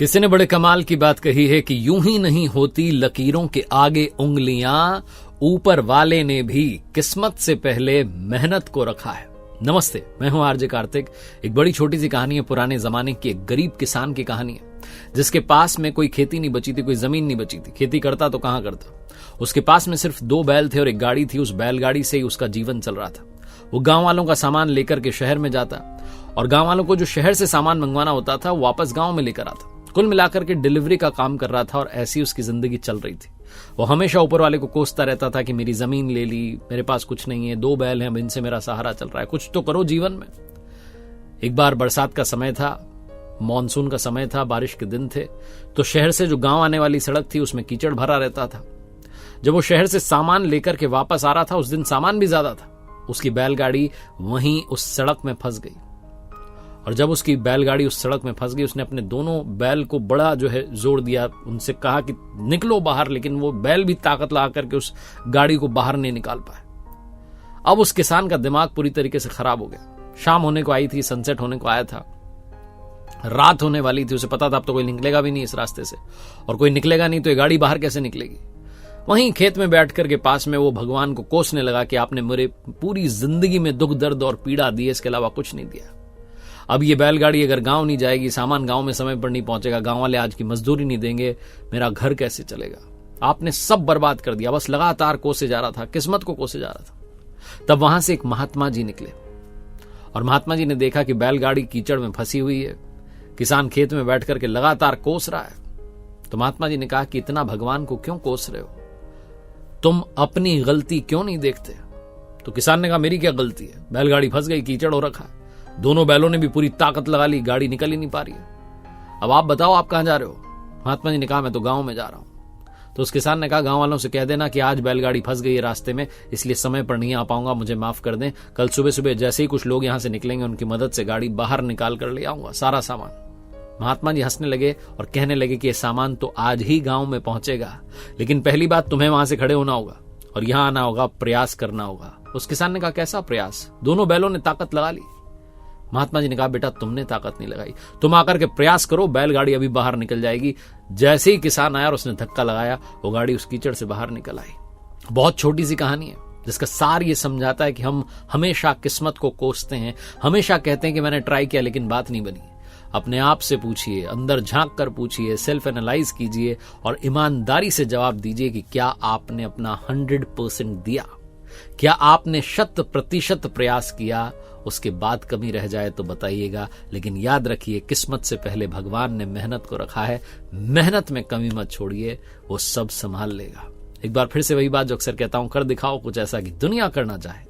किसी ने बड़े कमाल की बात कही है कि यूं ही नहीं होती लकीरों के आगे उंगलियां, ऊपर वाले ने भी किस्मत से पहले मेहनत को रखा है। नमस्ते, मैं हूं आरजे कार्तिक। एक बड़ी छोटी सी कहानी है, पुराने जमाने की एक गरीब किसान की कहानी है जिसके पास में कोई खेती नहीं बची थी, कोई जमीन नहीं बची थी। खेती करता तो कहां करता। उसके पास में सिर्फ 2 बैल थे और एक गाड़ी थी। उस बैलगाड़ी से ही उसका जीवन चल रहा था। वो गांव वालों का सामान लेकर के शहर में जाता और गांव वालों को जो शहर से सामान मंगवाना होता था वो वापस गांव में लेकर आता। कुल मिलाकर के डिलीवरी का काम कर रहा था और ऐसी उसकी जिंदगी चल रही थी। वो हमेशा ऊपर वाले को कोसता रहता था कि मेरी जमीन ले ली, मेरे पास कुछ नहीं है, 2 बैल हैं, अब इनसे मेरा सहारा चल रहा है, कुछ तो करो जीवन में। एक बार बरसात का समय था, मॉनसून का समय था, बारिश के दिन थे, तो शहर से जो गांव आने वाली सड़क थी उसमें कीचड़ भरा रहता था। जब वो शहर से सामान लेकर के वापस आ रहा था, उस दिन सामान भी ज्यादा था, उसकी बैलगाड़ी वहीं उस सड़क में फंस गई। और जब उसकी बैलगाड़ी उस सड़क में फंस गई, उसने अपने दोनों बैल को बड़ा जोर दिया, उनसे कहा कि निकलो बाहर, लेकिन वो बैल भी ताकत लगा करके उस गाड़ी को बाहर नहीं निकाल पाए। अब उस किसान का दिमाग पूरी तरीके से खराब हो गया। शाम होने को आई थी, सनसेट होने को आया था, रात होने वाली थी। उसे पता था अब तो कोई निकलेगा भी नहीं इस रास्ते से, और कोई निकलेगा नहीं तो ये गाड़ी बाहर कैसे निकलेगी। वहीं खेत में बैठ कर के पास में वो भगवान को कोसने लगा कि आपने मेरे पूरी जिंदगी में दुख दर्द और पीड़ा दी है, इसके अलावा कुछ नहीं दिया। अब ये बैलगाड़ी अगर गांव नहीं जाएगी, सामान गांव में समय पर नहीं पहुंचेगा, गांव वाले आज की मजदूरी नहीं देंगे, मेरा घर कैसे चलेगा। आपने सब बर्बाद कर दिया। बस लगातार कोसे जा रहा था, किस्मत को कोसे जा रहा था। तब वहां से एक महात्मा जी निकले और महात्मा जी ने देखा कि बैलगाड़ी कीचड़ में फंसी हुई है, किसान खेत में बैठ करके लगातार कोस रहा है। तो महात्मा जी ने कहा कि इतना भगवान को क्यों कोस रहे हो, तुम अपनी गलती क्यों नहीं देखते। तो किसान ने कहा मेरी क्या गलती है, बैलगाड़ी फंस गई, कीचड़ हो रखा है, दोनों बैलों ने भी पूरी ताकत लगा ली, गाड़ी निकल ही नहीं पा रही है, अब आप बताओ आप कहां जा रहे हो। महात्मा जी ने कहा मैं तो गांव में जा रहा हूं। तो उस किसान ने कहा गांव वालों से कह देना कि आज बैलगाड़ी फंस गई है रास्ते में, इसलिए समय पर नहीं आ पाऊंगा, मुझे माफ कर दें। कल सुबह सुबह जैसे ही कुछ लोग यहां से निकलेंगे उनकी मदद से गाड़ी बाहर निकाल कर ले आऊंगा, सारा सामान। महात्मा जी हंसने लगे और कहने लगे कि यह सामान तो आज ही गांव में पहुंचेगा, लेकिन पहली बात तुम्हें वहां से खड़े होना होगा और यहां आना होगा, प्रयास करना होगा। उस किसान ने कहा कैसा प्रयास, दोनों बैलों ने ताकत लगा ली। महात्मा जी ने कहा बेटा तुमने ताकत नहीं लगाई, तुम आकर के प्रयास करो, बैलगाड़ी अभी बाहर निकल जाएगी। जैसे ही किसान आया और उसने धक्का लगाया, वो गाड़ी उस कीचड़ से बाहर निकल आई। बहुत छोटी सी कहानी है जिसका सार ये समझाता है कि हम हमेशा किस्मत को कोसते हैं, हमेशा कहते हैं कि मैंने ट्राई किया लेकिन बात नहीं बनी। अपने आप से पूछिए, अंदर झांक कर पूछिए, सेल्फ एनालाइज कीजिए और ईमानदारी से जवाब दीजिए कि क्या आपने अपना 100% दिया, क्या आपने 100% प्रयास किया। उसके बाद कमी रह जाए तो बताइएगा, लेकिन याद रखिए किस्मत से पहले भगवान ने मेहनत को रखा है। मेहनत में कमी मत छोड़िए, वो सब संभाल लेगा। एक बार फिर से वही बात जो अक्सर कहता हूं, कर दिखाओ कुछ ऐसा कि दुनिया करना चाहे।